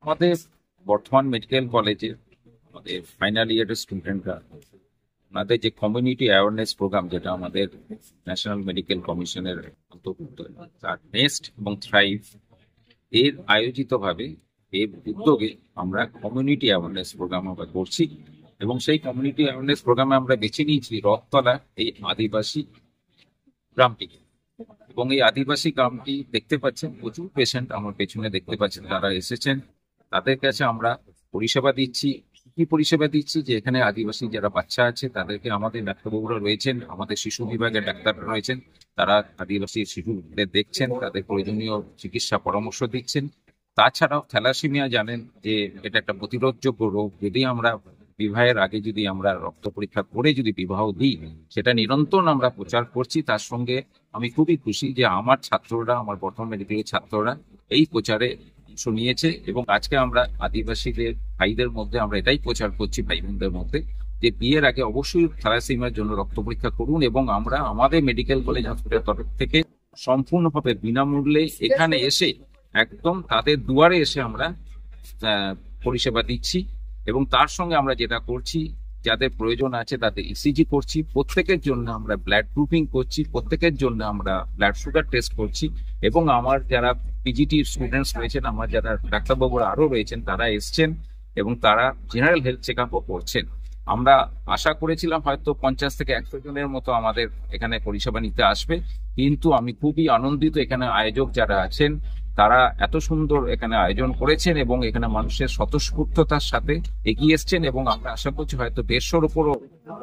আমাদের বর্ধমান মেডিকেল কলেজে আমাদের ফাইনাল ইয়ারের স্টুডেন্টরা ওনাদের যে কমিউনিটি অ্যাওয়ারনেস প্রোগ্রাম, যেটা আমাদের ন্যাশনাল মেডিকেল কমিশনের অন্তর্ভুক্ত, তার নেস্ট এবং থ্রাইভ এর আয়োজিতভাবে এর উদ্যোগে আমরা কমিউনিটি অ্যাওয়ারনেস প্রোগ্রাম আমরা করছি। এবং সেই কমিউনিটি অ্যাওয়ারনেস প্রোগ্রামে আমরা বেছে নিয়েছি রথতলা এই আদিবাসী গ্রামটিকে। এবং এই আদিবাসী গ্রামটি দেখতে পাচ্ছেন প্রচুর পেশেন্ট আমার পেছনে দেখতে পাচ্ছেন, তারা এসেছেন। তাদের কাছে আমরা পরিষেবা দিচ্ছি। কি পরিষেবা দিচ্ছি? যে এখানে আদিবাসী যারা বাচ্চা আছে তাদেরকে আমাদের ডাক্তারবাবুরা রয়েছেন, আমাদের শিশু বিভাগের ডাক্তাররা রয়েছেন, তারা আদিবাসী শিশুদের দেখছেন, তাদের প্রয়োজনীয় চিকিৎসা পরামর্শ দিচ্ছেন। তাছাড়াও থ্যালাসেমিয়া জানেন যে এটা একটা প্রতিরোধযোগ্য রোগ। যদি আমরা বিবাহের আগে যদি আমরা রক্ত পরীক্ষা করে যদি বিবাহ দিই, সেটা নিরন্তর আমরা প্রচার করছি। তার সঙ্গে আমি খুবই খুশি যে আমার ছাত্ররা, আমার বর্ধমান মেডিকেলের ছাত্ররা এই প্রচারে অংশ নিয়েছে। এবং আজকে আমরা আদিবাসীদের ভাইদের মধ্যে আমরা এটাই প্রচার করছি, ভাই বোনদের মধ্যে, যে বিয়ের আগে অবশ্যই থ্যালাসেমিয়ার জন্য রক্ত পরীক্ষা করুন। এবং আমরা আমাদের মেডিকেল কলেজ হসপিটালের তরফ থেকে সম্পূর্ণভাবে বিনামূল্যে এখানে এসে একদম তাদের দুয়ারে এসে আমরা পরিষেবা দিচ্ছি। এবং তার সঙ্গে আমরা যেটা করছি, যাদের প্রয়োজন আছে তাদের ইসিজি করছি, প্রত্যেকের জন্য আমরা ব্লাড গ্রুপিং করছি, প্রত্যেকের জন্য আমরা ব্লাড সুগার টেস্ট করছি। এবং আমার যারা পিজিটি স্টুডেন্টস রয়েছেন, আমার যারা ডাক্তারবাবুরা আরো রয়েছেন, তারা এসছেন এবং তারা জেনারেল হেলথ চেক আপও করছেন। আমরা আশা করেছিলাম হয়তো 50 থেকে 100 জনের মতো আমাদের এখানে পরিষেবা নিতে আসবে, কিন্তু আমি খুবই আনন্দিত এখানে আয়োজক যারা আছেন তারা এত সুন্দর এখানে আয়োজন করেছেন এবং এখানে মানুষের স্বতঃস্ফূর্ততার সাথে এগিয়ে এসছেন। এবং আমরা আশা করছি হয়তো 150-র উপরও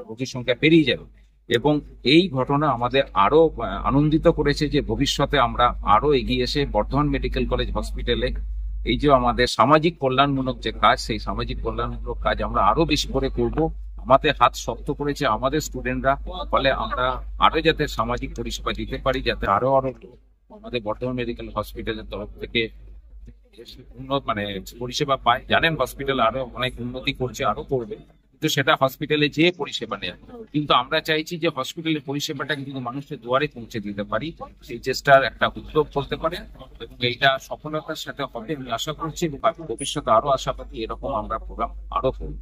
রোগীর সংখ্যা পেরিয়ে যাবে। এবং এই ঘটনা আমাদের আরো আনন্দিত করেছে যে ভবিষ্যতে আমরা আরো এগিয়ে এসে বর্ধমান মেডিকেল কলেজ হসপিটালে এই যে আমাদের সামাজিক কল্যাণমূলক যে কাজ, সেই সামাজিক কল্যাণমূলক কাজ আমরা আরো বেশি করে করব। আমাদের হাত শক্ত করেছে আমাদের স্টুডেন্টরা, ফলে আমরা আরো যাতে সামাজিক পরিষেবা দিতে পারি, যাতে আরো আমাদের বর্ধমান মেডিকেল হসপিটালের তরফ থেকে উন্নত পরিষেবা পায়। জানেন হসপিটাল আরো অনেক উন্নতি করছে, আরো করবে, কিন্তু সেটা হসপিটালে যে পরিষেবা নেয়। কিন্তু আমরা চাইছি যে হসপিটালের পরিষেবাটা কিন্তু মানুষের দুয়ারে পৌঁছে দিতে পারি, সেই চেষ্টার একটা উদ্যোগ বলতে পারে। এবং এইটা সফলতার সাথে হবে আমি আশা করছি, এবং ভবিষ্যতে আরো আশাবাদী এরকম আমরা প্রোগ্রাম আরো করব।